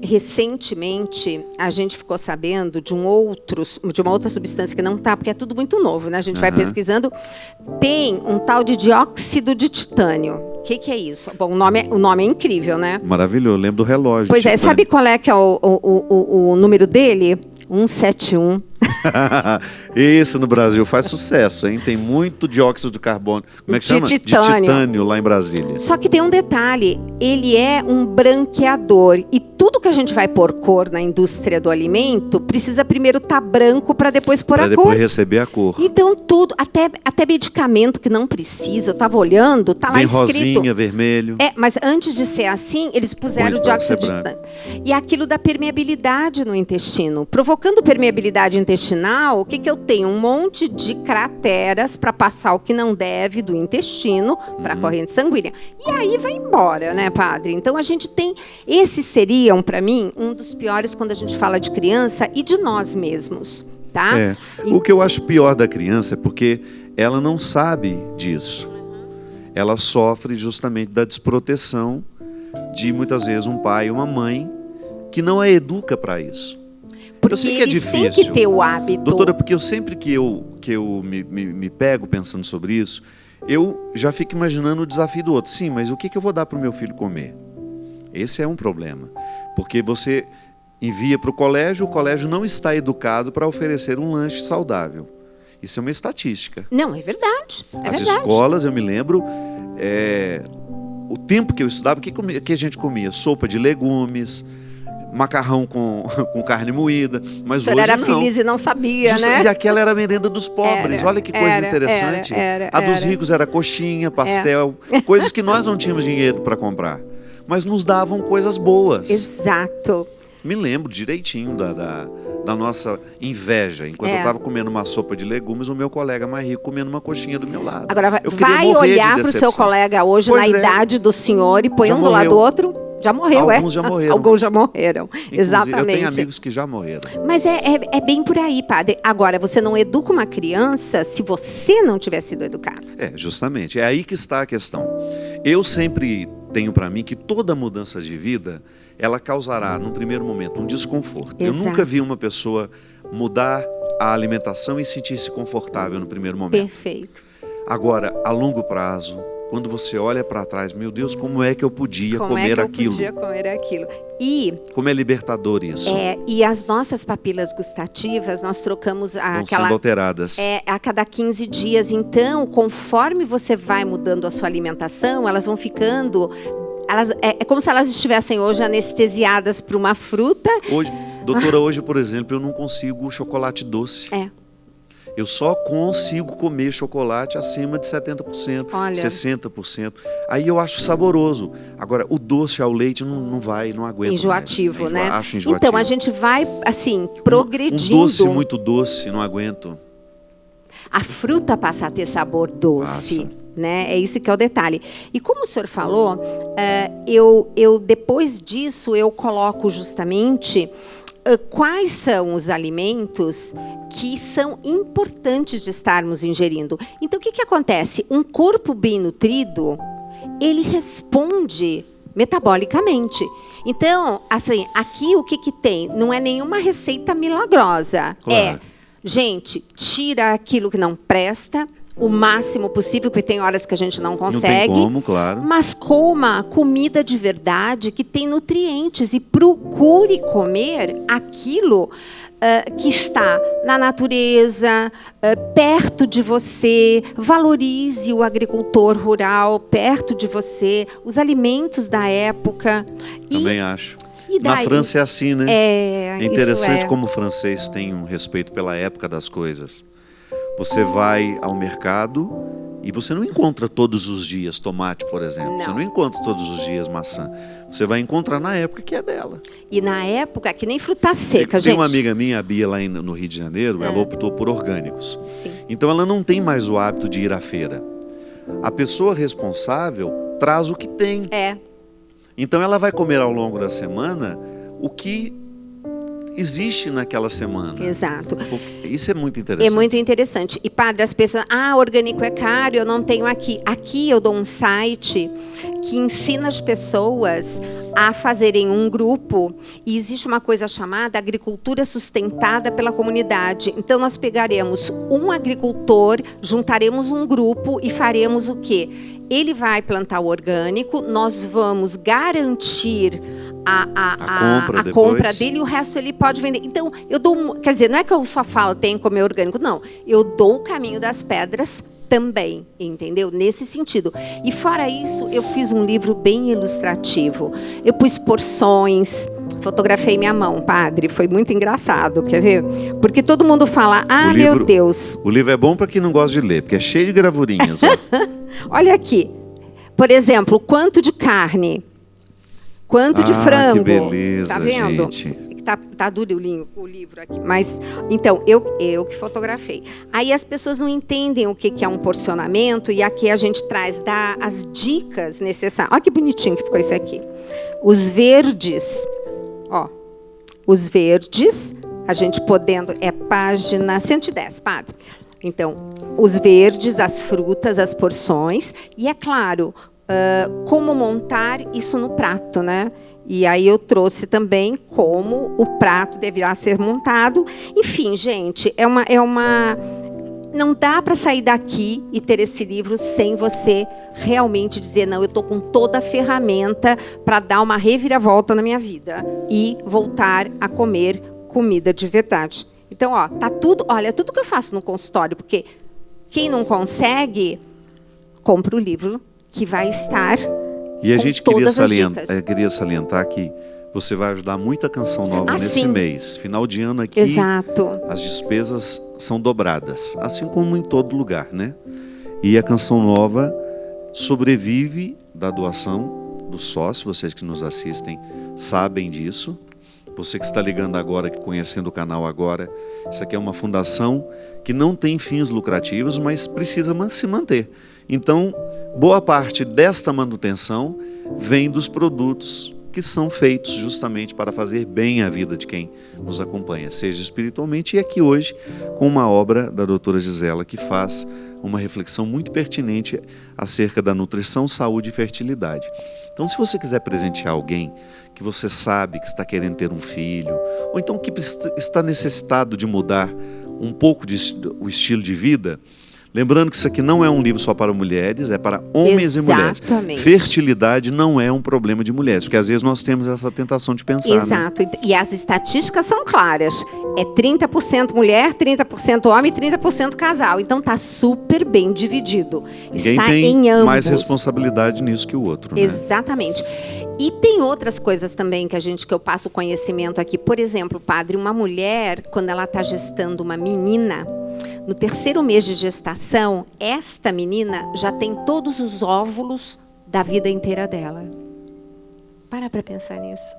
recentemente a gente ficou sabendo de uma outra substância que não está, porque é tudo muito novo, né? A gente vai pesquisando. Tem um tal de dióxido de titânio. O que é isso? Bom, o nome é incrível, né?
Maravilhoso, eu lembro do relógio.
Pois é, sabe qual é que é o número dele? 171.
Isso no Brasil faz sucesso, hein? Tem muito dióxido de carbono. Como é que chama?
Titânio.
De titânio lá em Brasília.
Só que tem um detalhe, ele é um branqueador. E tudo que a gente vai pôr cor na indústria do alimento, precisa primeiro estar branco para depois pôr a cor.
Para depois receber a cor.
Então tudo, até medicamento que não precisa, eu estava olhando, tá lá escrito.
Rosinha, vermelho.
Mas antes de ser assim, eles puseram o dióxido de titânio. E aquilo da permeabilidade no intestino. Provocando permeabilidade intestinal, o que eu tenho? Um monte de crateras para passar o que não deve do intestino para a corrente sanguínea. E aí vai embora, né, padre? Então a gente tem... Esses seriam, para mim, um dos piores quando a gente fala de criança e de nós mesmos, tá?
O que eu acho pior da criança é porque ela não sabe disso. Ela sofre justamente da desproteção de, muitas vezes, um pai e uma mãe que não a educa para isso.
Porque
eu sei que é difícil.
Têm que ter o hábito.
Doutora, porque eu sempre que eu me pego pensando sobre isso, eu já fico imaginando o desafio do outro. Sim, mas o que eu vou dar para o meu filho comer? Esse é um problema. Porque você envia para o colégio não está educado para oferecer um lanche saudável. Isso é uma estatística.
Não, é verdade.
As escolas, eu me lembro, o tempo que eu estudava, o que a gente comia? Sopa de legumes, macarrão com carne moída, mas hoje
era
não.
Feliz e não sabia, né?
E aquela era a merenda dos pobres. Olha que coisa interessante. A dos ricos era coxinha, pastel, coisas que nós não tínhamos dinheiro para comprar, mas nos davam coisas boas.
Exato.
Me lembro direitinho da nossa inveja. Enquanto eu estava comendo uma sopa de legumes, o meu colega mais rico comendo uma coxinha do meu lado.
Agora, vai olhar para o seu colega hoje, na idade do senhor, e põe um do lado do outro. Já morreu,
Alguns já morreram.
Alguns já morreram,
inclusive,
exatamente.
Eu tenho amigos que já morreram.
Mas é bem por aí, padre. Agora, você não educa uma criança se você não tiver sido educado.
Justamente. É aí que está a questão. Eu sempre tenho para mim que toda mudança de vida, ela causará, num primeiro momento, um desconforto.
Exato.
Eu nunca vi uma pessoa mudar a alimentação e sentir-se confortável no primeiro momento.
Perfeito.
Agora, a longo prazo, quando você olha para trás, meu Deus, como é que eu podia comer aquilo? E como é libertador isso.
E as nossas papilas gustativas, nós trocamos
sendo alteradas.
A cada 15 dias. Então, conforme você vai mudando a sua alimentação, elas vão ficando... É como se elas estivessem hoje anestesiadas por uma fruta.
Doutora, hoje, por exemplo, eu não consigo chocolate doce. Eu só consigo comer chocolate acima de 70%, 60%. Aí eu acho saboroso. Agora, o doce ao leite não aguento.
Enjoativo,
mais.
né?
Acho enjoativo.
Então, a gente vai, assim, progredindo.
Um doce muito doce, não aguento.
A fruta passa a ter sabor doce. Né? É isso que é o detalhe. E como o senhor falou, eu depois disso, eu coloco justamente... quais são os alimentos que são importantes de estarmos ingerindo. Então, o que acontece? Um corpo bem nutrido, ele responde metabolicamente. Então, assim, aqui o que tem? Não é nenhuma receita milagrosa.
Claro.
Gente, tira aquilo que não presta, o máximo possível, porque tem horas que a gente não consegue.
Não tem como, claro.
Mas coma comida de verdade que tem nutrientes e procure comer aquilo que está na natureza, perto de você. Valorize o agricultor rural perto de você, os alimentos da época.
Também acho.
E daí,
na França é assim, né?
É
interessante como o francês tem um respeito pela época das coisas. Você vai ao mercado e você não encontra todos os dias tomate, por exemplo.
Não.
Você não encontra todos os dias maçã. Você vai encontrar na época que é dela.
E na época, que nem fruta seca,
Tem
gente.
uma amiga minha, a Bia, lá no Rio de Janeiro, ela optou por orgânicos.
Sim.
Então ela não tem mais o hábito de ir à feira. A pessoa responsável traz o que tem. Então ela vai comer ao longo da semana o que existe naquela semana.
Exato.
Isso é muito interessante.
É muito interessante. E, padre, as pessoas... orgânico é caro, eu não tenho aqui. Aqui eu dou um site que ensina as pessoas a fazerem um grupo. E existe uma coisa chamada agricultura sustentada pela comunidade. Então, nós pegaremos um agricultor, juntaremos um grupo e faremos o quê? Ele vai plantar o orgânico, nós vamos garantir a compra dele e o resto ele pode vender. Então, eu dou... Quer dizer, não é que eu só falo tem que comer orgânico, não. Eu dou o caminho das pedras também, entendeu? Nesse sentido. E fora isso, eu fiz um livro bem ilustrativo. Eu pus porções, fotografei minha mão, padre. Foi muito engraçado, quer ver? Porque todo mundo fala, meu Deus.
O livro é bom para quem não gosta de ler, porque é cheio de gravurinhas.
Olha aqui. Por exemplo, quanto de carne, quanto de frango.
Que beleza,
tá vendo?
gente.
Tá duro o livro aqui, mas então eu que fotografei. Aí as pessoas não entendem o que é um porcionamento e aqui a gente traz as dicas necessárias. Olha que bonitinho que ficou isso aqui. Os verdes, os verdes, a gente podendo página 110, padre. Então, os verdes, as frutas, as porções e é claro, como montar isso no prato, né? E aí eu trouxe também como o prato deverá ser montado. Enfim, gente, não dá para sair daqui e ter esse livro sem você realmente dizer, não, eu estou com toda a ferramenta para dar uma reviravolta na minha vida e voltar a comer comida de verdade. Então, tá tudo, olha, tudo que eu faço no consultório, porque quem não consegue, compra o livro que vai estar...
E a gente queria salientar que você vai ajudar muita Canção Nova nesse mês. Final de ano aqui,
exato,
as despesas são dobradas, assim como em todo lugar, né? E a Canção Nova sobrevive da doação do sócio, vocês que nos assistem sabem disso. Você que está ligando agora, conhecendo o canal agora, isso aqui é uma fundação que não tem fins lucrativos, mas precisa se manter. Então, boa parte desta manutenção vem dos produtos que são feitos justamente para fazer bem a vida de quem nos acompanha, seja espiritualmente, e aqui hoje com uma obra da doutora Gisela, que faz uma reflexão muito pertinente acerca da nutrição, saúde e fertilidade. Então, se você quiser presentear alguém que você sabe que está querendo ter um filho, ou então que está necessitado de mudar um pouco o estilo de vida, lembrando que isso aqui não é um livro só para mulheres, é para homens e mulheres. Fertilidade não é um problema de mulheres, porque às vezes nós temos essa tentação de pensar.
Exato, né? E as estatísticas são claras. É 30% mulher, 30% homem e 30% casal. Então está super bem dividido.
Ninguém tem em ambos. Mais responsabilidade nisso que o outro.
Exatamente. Né? E tem outras coisas também que eu passo conhecimento aqui. Por exemplo, padre, uma mulher, quando ela está gestando uma menina, no 3º mês de gestação, esta menina já tem todos os óvulos da vida inteira dela. Para pensar nisso.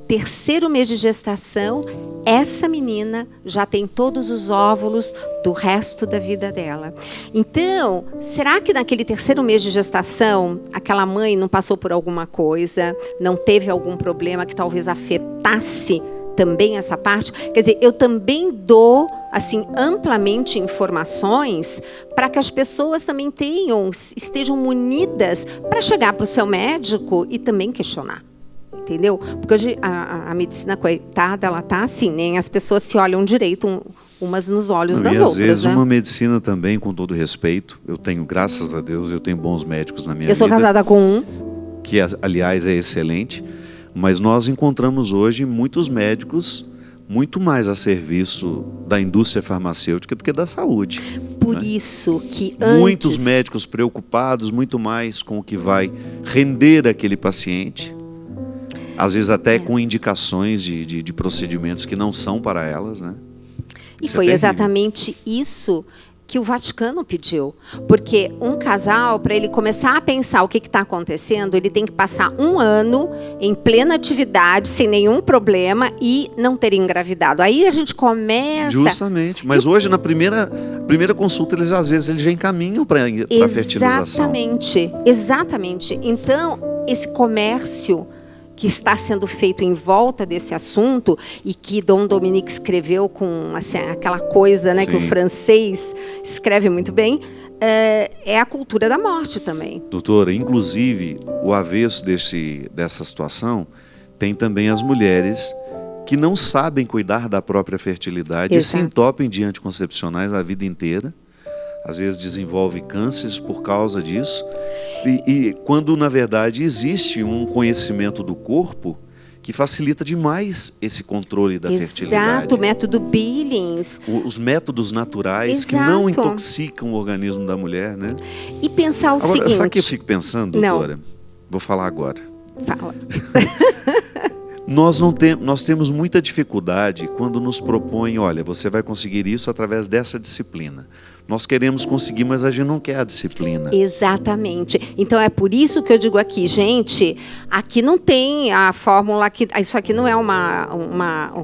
3º mês de gestação, essa menina já tem todos os óvulos do resto da vida dela. Então, será que naquele 3º mês de gestação, aquela mãe não passou por alguma coisa, não teve algum problema que talvez afetasse também essa parte? Quer dizer, eu também dou assim amplamente informações para que as pessoas também estejam munidas para chegar para o seu médico e também questionar. Entendeu? Porque hoje a medicina, coitada, ela está assim, nem as pessoas se olham direito umas nos olhos
Não,
das
e
outras.
às vezes
né?
uma medicina também, com todo respeito, eu tenho, graças a Deus, eu tenho bons médicos na minha vida.
Eu sou casada com um.
Que aliás é excelente, mas nós encontramos hoje muitos médicos muito mais a serviço da indústria farmacêutica do que da saúde.
Por
né?
isso que antes...
Muitos médicos preocupados muito mais com o que vai render aquele paciente, às vezes até com indicações de procedimentos que não são para elas, né?
E
Isso é
foi
terrível.
exatamente isso que o Vaticano pediu. Porque um casal, para ele começar a pensar o que está acontecendo, ele tem que passar 1 ano em plena atividade, sem nenhum problema, e não ter engravidado. Aí a gente começa...
Justamente, mas hoje na primeira consulta, às vezes eles já encaminham para a fertilização.
Exatamente. Então, esse comércio que está sendo feito em volta desse assunto e que Dom Dominique escreveu com assim, aquela coisa, né, que o francês escreve muito bem, é a cultura da morte também.
Doutora, inclusive, o avesso dessa situação tem também as mulheres que não sabem cuidar da própria fertilidade. Exato. E se entopem de anticoncepcionais a vida inteira. Às vezes desenvolve cânceres por causa disso. E quando, na verdade, existe um conhecimento do corpo que facilita demais esse controle da fertilidade.
Exato, o método Billings.
Os métodos naturais que não intoxicam o organismo da mulher, né?
E pensar o seguinte...
Sabe o que eu fico pensando, doutora?
Não.
Vou falar agora.
Fala.
Nós temos muita dificuldade quando nos propõem, olha, você vai conseguir isso através dessa disciplina. Nós queremos conseguir, mas a gente não quer a disciplina.
Exatamente. Então é por isso que eu digo aqui, gente, aqui não tem a fórmula, isso aqui não é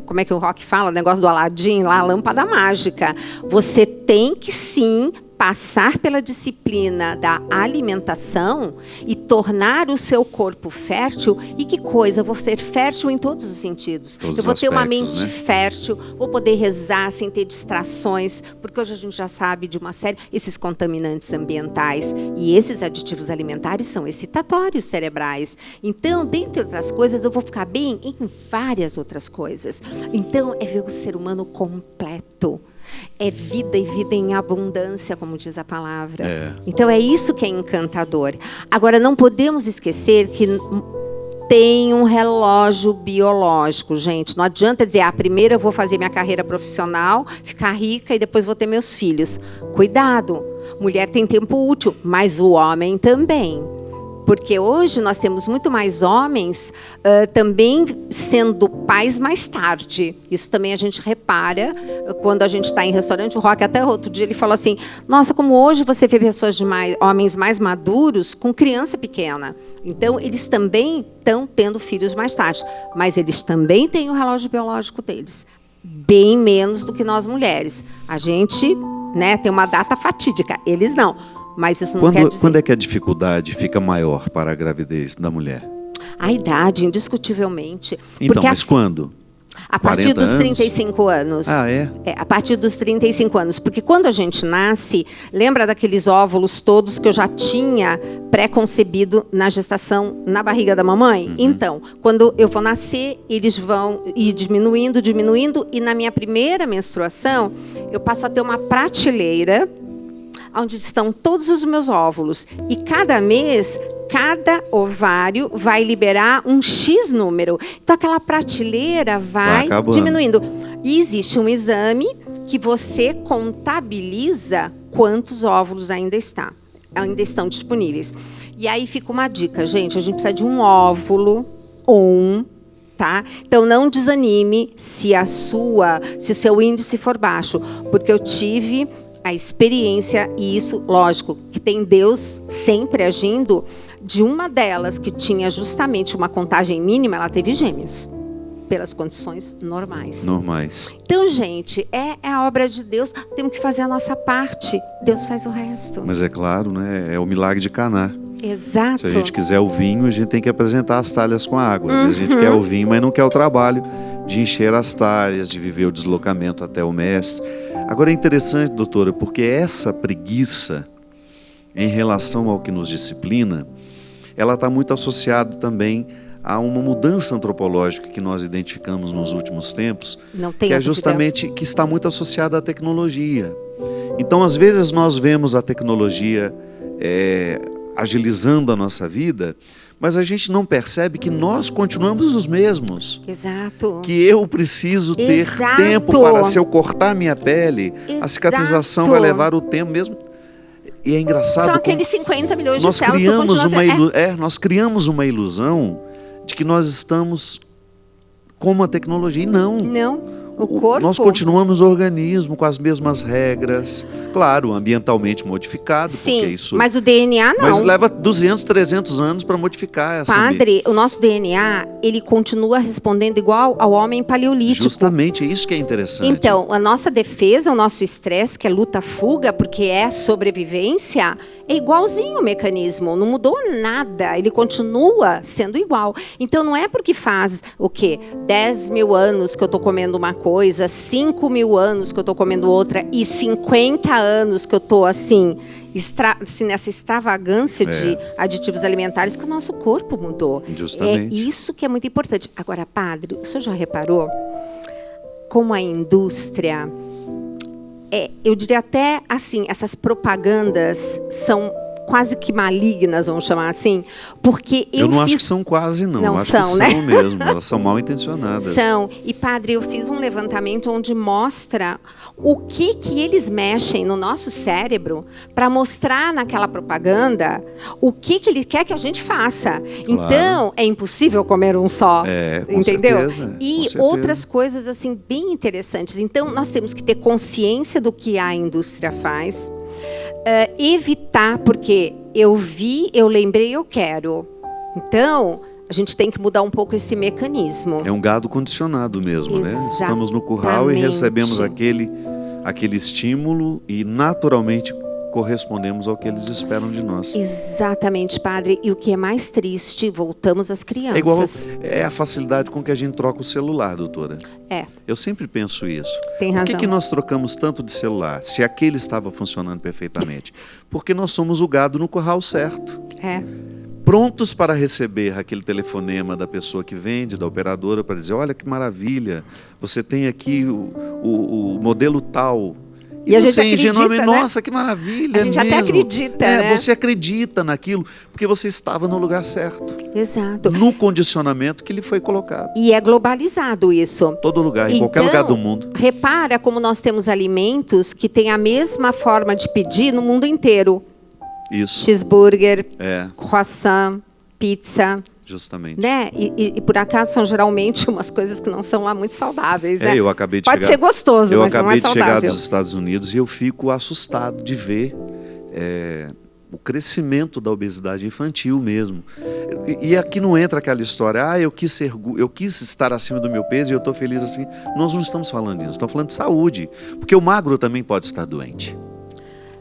como é que o Rock fala, o negócio do Aladim, lá, a lâmpada mágica. Você tem que sim passar pela disciplina da alimentação e tornar o seu corpo fértil. E que coisa, vou ser fértil em todos os sentidos. Eu vou ter uma mente fértil, vou poder rezar sem ter distrações, porque hoje a gente já sabe de uma série, esses contaminantes ambientais e esses aditivos alimentares são excitatórios cerebrais. Então, dentre outras coisas, eu vou ficar bem em várias outras coisas. Então, é ver o ser humano completo. É vida e vida em abundância, como diz a palavra. Então é isso que é encantador. Agora, não podemos esquecer que tem um relógio biológico, gente. Não adianta dizer, primeiro eu vou fazer minha carreira profissional, ficar rica e depois vou ter meus filhos. Cuidado, mulher tem tempo útil, mas o homem também. Porque hoje nós temos muito mais homens também sendo pais mais tarde. Isso também a gente repara quando a gente está em restaurante. O Rock até outro dia ele falou assim, nossa, como hoje você vê homens mais maduros com criança pequena. Então, eles também estão tendo filhos mais tarde. Mas eles também têm o relógio biológico deles. Bem menos do que nós mulheres. A gente, né, tem uma data fatídica. Eles não. Mas isso não quer dizer...
Quando é que a dificuldade fica maior para a gravidez da mulher?
A idade, indiscutivelmente.
Então,
porque
mas quando?
A partir dos 35 anos. A partir dos 35 anos. Porque quando a gente nasce, lembra daqueles óvulos todos que eu já tinha pré-concebido na gestação, na barriga da mamãe? Então, quando eu vou nascer, eles vão ir diminuindo, e na minha primeira menstruação, eu passo a ter uma prateleira onde estão todos os meus óvulos. E cada mês, cada ovário vai liberar um X número. Então, aquela prateleira vai diminuindo. E existe um exame que você contabiliza quantos óvulos ainda estão disponíveis. E aí fica uma dica, gente. A gente precisa de um óvulo, tá? Então, não desanime se seu índice for baixo. Porque eu tive... a experiência, e isso, lógico, que tem Deus sempre agindo, de uma delas que tinha justamente uma contagem mínima, ela teve gêmeos, pelas condições normais. Então, gente, é a obra de Deus, temos que fazer a nossa parte, Deus faz o resto.
Mas é claro, né? É o milagre de Caná.
Exato.
Se a gente quiser o vinho, a gente tem que apresentar as talhas com água. Às vezes a gente quer o vinho, mas não quer o trabalho de encher as talhas, de viver o deslocamento até o mestre. Agora é interessante, doutora, porque essa preguiça em relação ao que nos disciplina, ela está muito associada também há uma mudança antropológica que nós identificamos nos últimos tempos,
Não tem
que é
dúvida.
justamente que está muito associada à tecnologia. Então, às vezes, nós vemos a tecnologia agilizando a nossa vida, mas a gente não percebe que nós continuamos os mesmos.
Exato.
Que eu preciso ter
Exato.
tempo para, se eu cortar minha pele, a cicatrização vai levar o tempo mesmo. E é engraçado
São
como
aqueles 50 milhões de
nós
células
criamos
que continuam...
nós criamos uma ilusão de que nós estamos como a tecnologia. E não.
Não, o corpo...
Nós continuamos organismo com as mesmas regras. Claro, ambientalmente modificado, porque
Sim,
isso...
mas o DNA não.
Mas leva 200, 300 anos para modificar essa...
Padre, o nosso DNA, ele continua respondendo igual ao homem paleolítico.
Justamente, é isso que é interessante.
Então, a nossa defesa, o nosso estresse, que é luta-fuga, porque é sobrevivência, é igualzinho o mecanismo, não mudou nada, ele continua sendo igual. Então, não é porque faz, 10 mil anos que eu estou comendo uma coisa, 5 mil anos que eu estou comendo outra, e 50 anos que eu estou, assim, nessa extravagância de aditivos alimentares, que o nosso corpo mudou.
Justamente.
É isso que é muito importante. Agora, padre, o senhor já reparou como a indústria... eu diria até assim, essas propagandas são quase que malignas, vamos chamar assim, porque
eu não acho que são quase, não. Eu acho que são mesmo, elas são mal intencionadas.
São. E, padre, eu fiz um levantamento onde mostra o que eles mexem no nosso cérebro para mostrar naquela propaganda o que ele quer que a gente faça. Claro. Então, é impossível comer um só,
com
entendeu?
Certeza,
e outras coisas assim bem interessantes. Então, nós temos que ter consciência do que a indústria faz, evitar, porque eu vi, eu lembrei, eu quero. Então, a gente tem que mudar um pouco esse mecanismo.
É um gado condicionado mesmo,
Exatamente.
né? Estamos no curral e recebemos aquele estímulo e naturalmente correspondemos ao que eles esperam de nós.
Exatamente, padre. E o que é mais triste, voltamos às crianças.
É a facilidade com que a gente troca o celular, doutora. Eu sempre penso isso.
Tem razão.
Por que nós trocamos tanto de celular, se aquele estava funcionando perfeitamente? Porque nós somos o gado no curral certo. Prontos para receber aquele telefonema da pessoa que vende, da operadora, para dizer, olha que maravilha, você tem aqui o modelo tal.
E a gente acredita, né?
Nossa, que maravilha,
a gente até acredita, né?
Você acredita naquilo, porque você estava no lugar certo.
Exato.
No condicionamento que lhe foi colocado.
E é globalizado isso.
Todo lugar, em qualquer lugar do mundo.
Repara como nós temos alimentos que têm a mesma forma de pedir no mundo inteiro.
Isso.
Cheeseburger, croissant, pizza.
Justamente.
Né? E por acaso são geralmente umas coisas que não são lá muito saudáveis, né?
Eu acabei de
Pode ser gostoso, mas não é saudável.
Eu acabei de chegar dos Estados Unidos e eu fico assustado de ver o crescimento da obesidade infantil mesmo. E aqui não entra aquela história, eu quis estar acima do meu peso e eu estou feliz assim. Nós não estamos falando disso, estamos falando de saúde. Porque o magro também pode estar doente.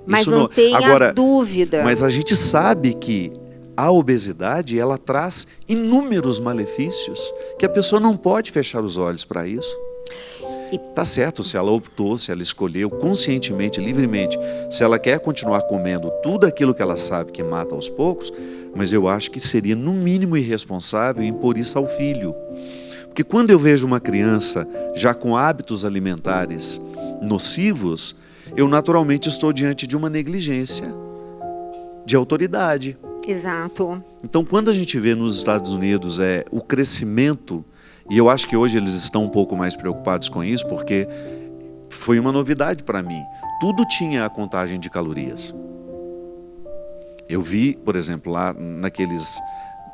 Mas não tenha dúvida.
Mas a gente sabe que a obesidade, ela traz inúmeros malefícios que a pessoa não pode fechar os olhos para isso. Tá certo, se ela optou, se ela escolheu conscientemente, livremente, se ela quer continuar comendo tudo aquilo que ela sabe que mata aos poucos, mas eu acho que seria no mínimo irresponsável impor isso ao filho. Porque quando eu vejo uma criança já com hábitos alimentares nocivos, eu naturalmente estou diante de uma negligência de autoridade.
Exato.
Então, quando a gente vê nos Estados Unidos o crescimento, e eu acho que hoje eles estão um pouco mais preocupados com isso, porque foi uma novidade para mim. Tudo tinha a contagem de calorias. Eu vi, por exemplo, lá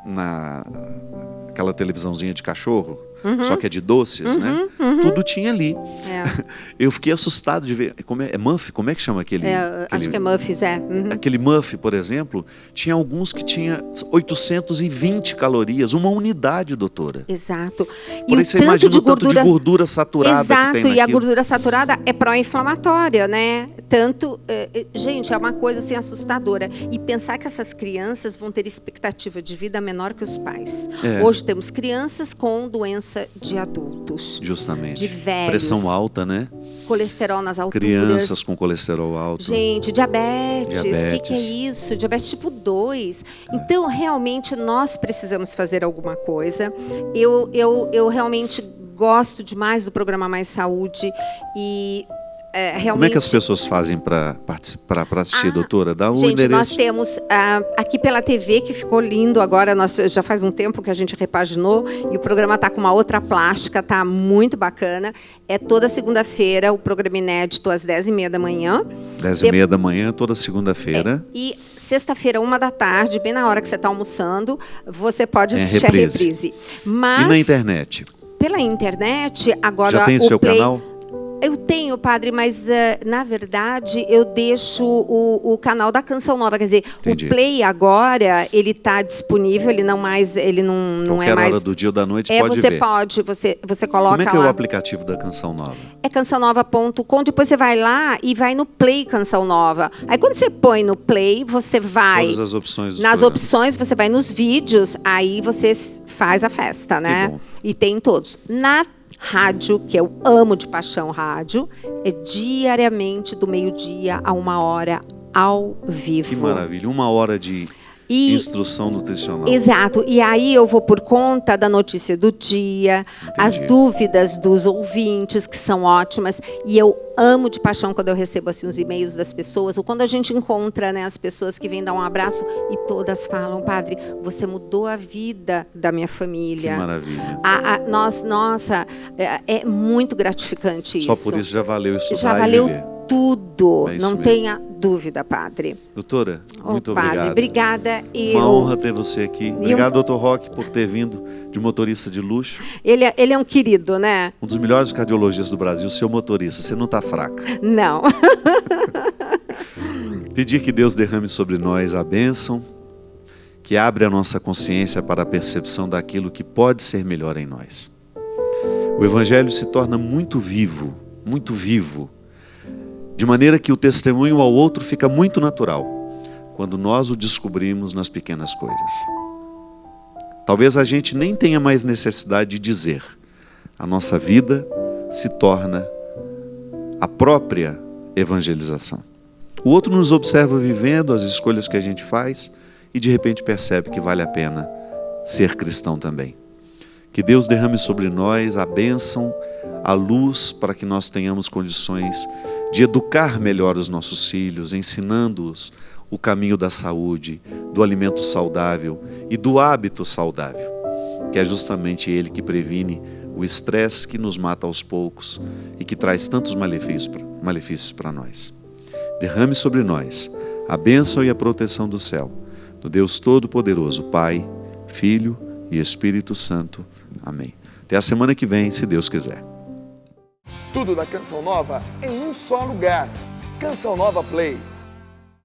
naquela televisãozinha de cachorro, só que é de doces, né? Tudo tinha ali. Eu fiquei assustado de ver. É Muff? Como é que chama aquele?
Acho que é Muffs,
Aquele Muff, por exemplo, tinha alguns que tinha 820 calorias, uma unidade, doutora.
Exato.
Por aí você imagina o tanto de gordura saturada que tem naquilo.
E a gordura saturada é pró-inflamatória, né? Gente, é uma coisa assim assustadora. E pensar que essas crianças vão ter expectativa de vida menor que os pais. Hoje temos crianças com doença de adultos.
Justamente. Exatamente.
de velhos.
Pressão alta, né?
Colesterol nas alturas.
Crianças com colesterol alto.
Gente, diabetes. O que
Diabetes.
é isso? Diabetes tipo 2. Então, realmente, nós precisamos fazer alguma coisa. Eu realmente gosto demais do programa Mais Saúde e realmente...
Como é que as pessoas fazem para participar, para assistir, doutora? Dá o
Gente,
endereço.
nós temos aqui pela TV, que ficou lindo agora, já faz um tempo que a gente repaginou, e o programa está com uma outra plástica, está muito bacana. É toda segunda-feira, o programa inédito, às 10h30 da manhã.
10h30 da manhã, toda segunda-feira.
E sexta-feira, 13h, bem na hora que você está almoçando, você pode
Tem a
assistir a
reprise.
reprise. Mas,
E na internet?
pela internet, agora
Já tem
o
seu
Play...
canal?
Eu tenho, padre, mas na verdade eu deixo o canal da Canção Nova, quer dizer,
Entendi.
o Play agora ele está disponível, ele não é
Qualquer
mais.
hora do dia ou da noite pode
você
ver.
pode, você coloca
Como é que é
lá.
o aplicativo da Canção Nova?
É cançãonova.com, depois você vai lá e vai no Play Canção Nova. Aí quando você põe no Play, você vai
Todas as opções dos
nas
programas.
opções, você vai nos vídeos, aí você faz a festa, né?
bom.
E tem todos. Na rádio, que eu amo de paixão rádio, é diariamente do meio-dia a 1h ao vivo.
Que maravilha. 1 hora de instrução nutricional.
Exato. E aí eu vou por conta da notícia do dia, as dúvidas dos ouvintes, que são ótimas. E eu amo de paixão quando eu recebo assim, os e-mails das pessoas, ou quando a gente encontra, né, as pessoas que vêm dar um abraço e todas falam: padre, você mudou a vida da minha família.
Que maravilha.
Nossa, é muito gratificante isso.
Só por isso já valeu estudar
Já
e
valeu
viver.
tudo.
É isso
Não
mesmo.
tenha dúvida, padre.
Doutora, muito
padre,
obrigado.
obrigada.
Uma honra ter você aqui. Obrigado, doutor Roque, por ter vindo de motorista de luxo.
Ele é um querido, né?
Um dos melhores cardiologistas do Brasil, seu motorista. Você não está fraca.
Não.
Pedir que Deus derrame sobre nós a bênção, que abre a nossa consciência para a percepção daquilo que pode ser melhor em nós. O Evangelho se torna muito vivo, de maneira que o testemunho ao outro fica muito natural, quando nós o descobrimos nas pequenas coisas. Talvez a gente nem tenha mais necessidade de dizer. A nossa vida se torna a própria evangelização. O outro nos observa vivendo as escolhas que a gente faz e de repente percebe que vale a pena ser cristão também. Que Deus derrame sobre nós a bênção, a luz, para que nós tenhamos condições de educar melhor os nossos filhos, ensinando-os o caminho da saúde, do alimento saudável e do hábito saudável, que é justamente ele que previne o estresse que nos mata aos poucos e que traz tantos malefícios para nós. Derrame sobre nós a bênção e a proteção do céu, do Deus Todo-Poderoso, Pai, Filho e Espírito Santo. Amém. Até a semana que vem, se Deus quiser.
Tudo da Canção Nova em um só lugar. Canção Nova Play.